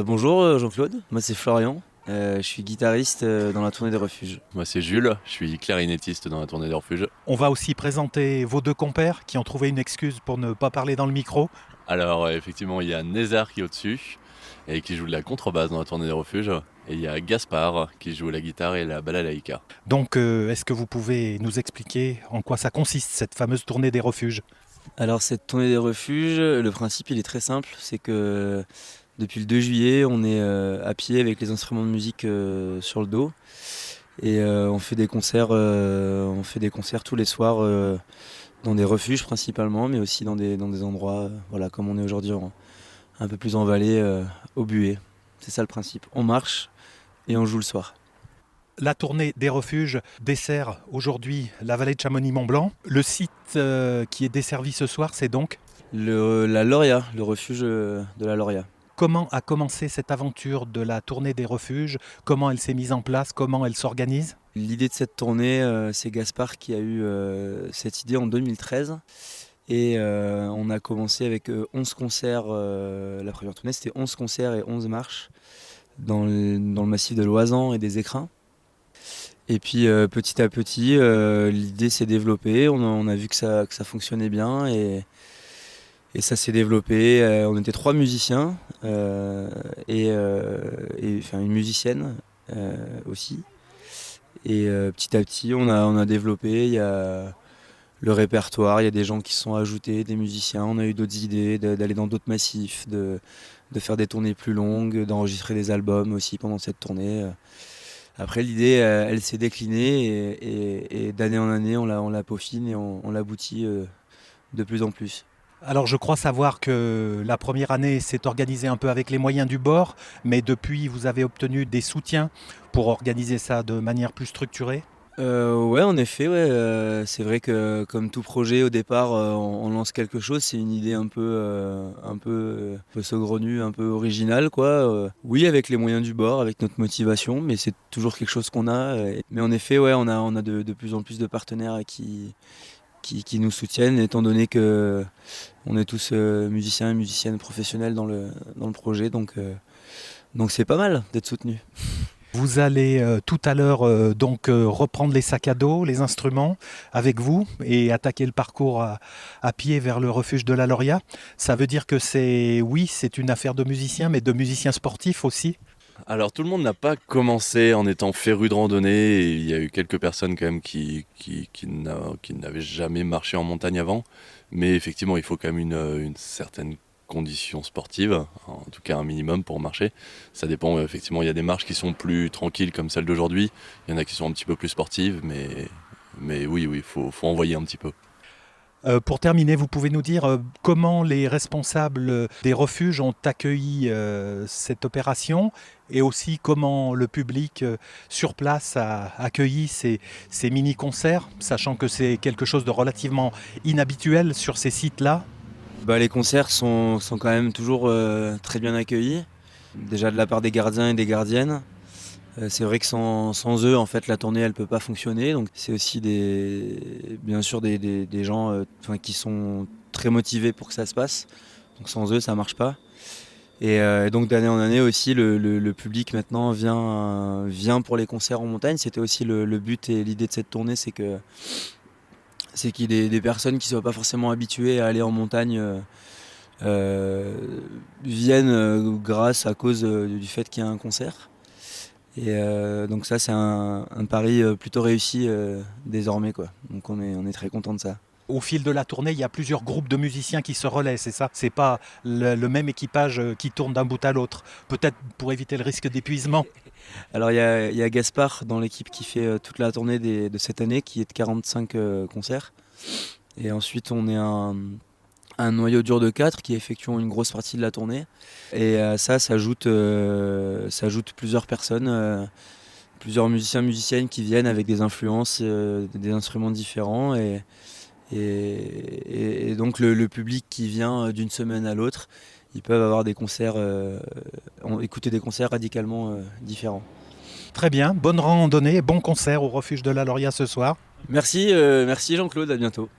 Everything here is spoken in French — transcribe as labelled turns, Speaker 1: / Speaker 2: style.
Speaker 1: Bonjour Jean-Claude, moi c'est Florian, je suis guitariste dans la tournée des refuges.
Speaker 2: Moi c'est Jules, je suis clarinettiste dans la tournée des refuges.
Speaker 3: On va aussi présenter vos deux compères qui ont trouvé une excuse pour ne pas parler dans le micro.
Speaker 2: Alors effectivement il y a Nézar qui est au-dessus et qui joue de la contrebasse dans la tournée des refuges. Et il y a Gaspard qui joue la guitare et la balalaïka.
Speaker 3: Donc est-ce que vous pouvez nous expliquer en quoi ça consiste cette fameuse tournée des refuges ?
Speaker 1: Alors cette tournée des refuges, le principe il est très simple, c'est que depuis le 2 juillet on est à pied avec les instruments de musique sur le dos et on fait des concerts tous les soirs dans des refuges principalement, mais aussi dans des endroits voilà, comme on est aujourd'hui un peu plus en vallée au Buet. C'est ça le principe, on marche et on joue le soir.
Speaker 3: La tournée des refuges dessert aujourd'hui la vallée de Chamonix-Mont-Blanc. Le site qui est desservi ce soir, c'est donc
Speaker 1: La Lauria, le refuge de la Lauria.
Speaker 3: Comment a commencé cette aventure de la tournée des refuges ? Comment elle s'est mise en place ? Comment elle s'organise ?
Speaker 1: L'idée de cette tournée, c'est Gaspard qui a eu cette idée en 2013. Et on a commencé avec 11 concerts. La première tournée, c'était 11 concerts et 11 marches dans le massif de Loisan et des Écrins. Et puis petit à petit, l'idée s'est développée. On a vu que ça fonctionnait bien et ça s'est développé. On était 3 musiciens et une musicienne aussi. Et petit à petit, on a développé. Il y a le répertoire, il y a des gens qui se sont ajoutés, des musiciens. On a eu d'autres idées d'aller dans d'autres massifs, de faire des tournées plus longues, d'enregistrer des albums aussi pendant cette tournée. Après, l'idée, elle s'est déclinée et d'année en année, on la peaufine et on l'aboutit de plus en plus.
Speaker 3: Alors je crois savoir que la première année s'est organisée un peu avec les moyens du bord, mais depuis vous avez obtenu des soutiens pour organiser ça de manière plus structurée.
Speaker 1: Ouais, en effet, ouais. C'est vrai que comme tout projet, au départ, on lance quelque chose, c'est une idée un peu saugrenue, un peu originale, quoi. Oui, avec les moyens du bord, avec notre motivation, mais c'est toujours quelque chose qu'on a. Mais en effet, ouais, on a de plus en plus de partenaires qui nous soutiennent, étant donné que on est tous musiciens et musiciennes professionnels dans le projet, donc c'est pas mal d'être soutenus.
Speaker 3: Vous allez tout à l'heure reprendre les sacs à dos, les instruments avec vous et attaquer le parcours à pied vers le refuge de la Lauria. Ça veut dire que c'est une affaire de musiciens, mais de musiciens sportifs aussi.
Speaker 2: Alors tout le monde n'a pas commencé en étant féru de randonnée. Et il y a eu quelques personnes quand même qui n'avaient jamais marché en montagne avant. Mais effectivement, il faut quand même une certaine condition sportive, en tout cas un minimum pour marcher. Ça dépend, effectivement, il y a des marches qui sont plus tranquilles comme celle d'aujourd'hui. Il y en a qui sont un petit peu plus sportives, mais oui, il faut envoyer un petit peu.
Speaker 3: Pour terminer, vous pouvez nous dire comment les responsables des refuges ont accueilli cette opération et aussi comment le public sur place a accueilli ces mini-concerts, sachant que c'est quelque chose de relativement inhabituel sur ces sites-là.
Speaker 1: Les concerts sont quand même toujours très bien accueillis, déjà de la part des gardiens et des gardiennes. C'est vrai que sans eux, en fait, la tournée elle peut pas fonctionner. Donc c'est aussi bien sûr des gens qui sont très motivés pour que ça se passe. Donc sans eux, ça marche pas. Et donc d'année en année aussi, le public maintenant vient pour les concerts en montagne. C'était aussi le but et l'idée de cette tournée, c'est qu'il y ait des personnes qui ne soient pas forcément habituées à aller en montagne viennent grâce à cause du fait qu'il y a un concert. Et donc ça c'est un pari plutôt réussi désormais, quoi. Donc on est très content de ça.
Speaker 3: Au fil de la tournée, il y a plusieurs groupes de musiciens qui se relaient, c'est ça ? C'est pas le même équipage qui tourne d'un bout à l'autre, peut-être pour éviter le risque d'épuisement.
Speaker 1: Alors il y a Gaspard dans l'équipe qui fait toute la tournée de cette année, qui est de 45 concerts. Et ensuite on est un noyau dur de 4 qui effectuent une grosse partie de la tournée. Et à ça s'ajoutent plusieurs personnes, plusieurs musiciens, musiciennes qui viennent avec des influences, des instruments différents. Et donc le public qui vient d'une semaine à l'autre, ils peuvent avoir des concerts, écouter des concerts radicalement différents.
Speaker 3: Très bien, bonne randonnée, bon concert au refuge de la Lauria ce soir.
Speaker 1: Merci Jean-Claude, à bientôt.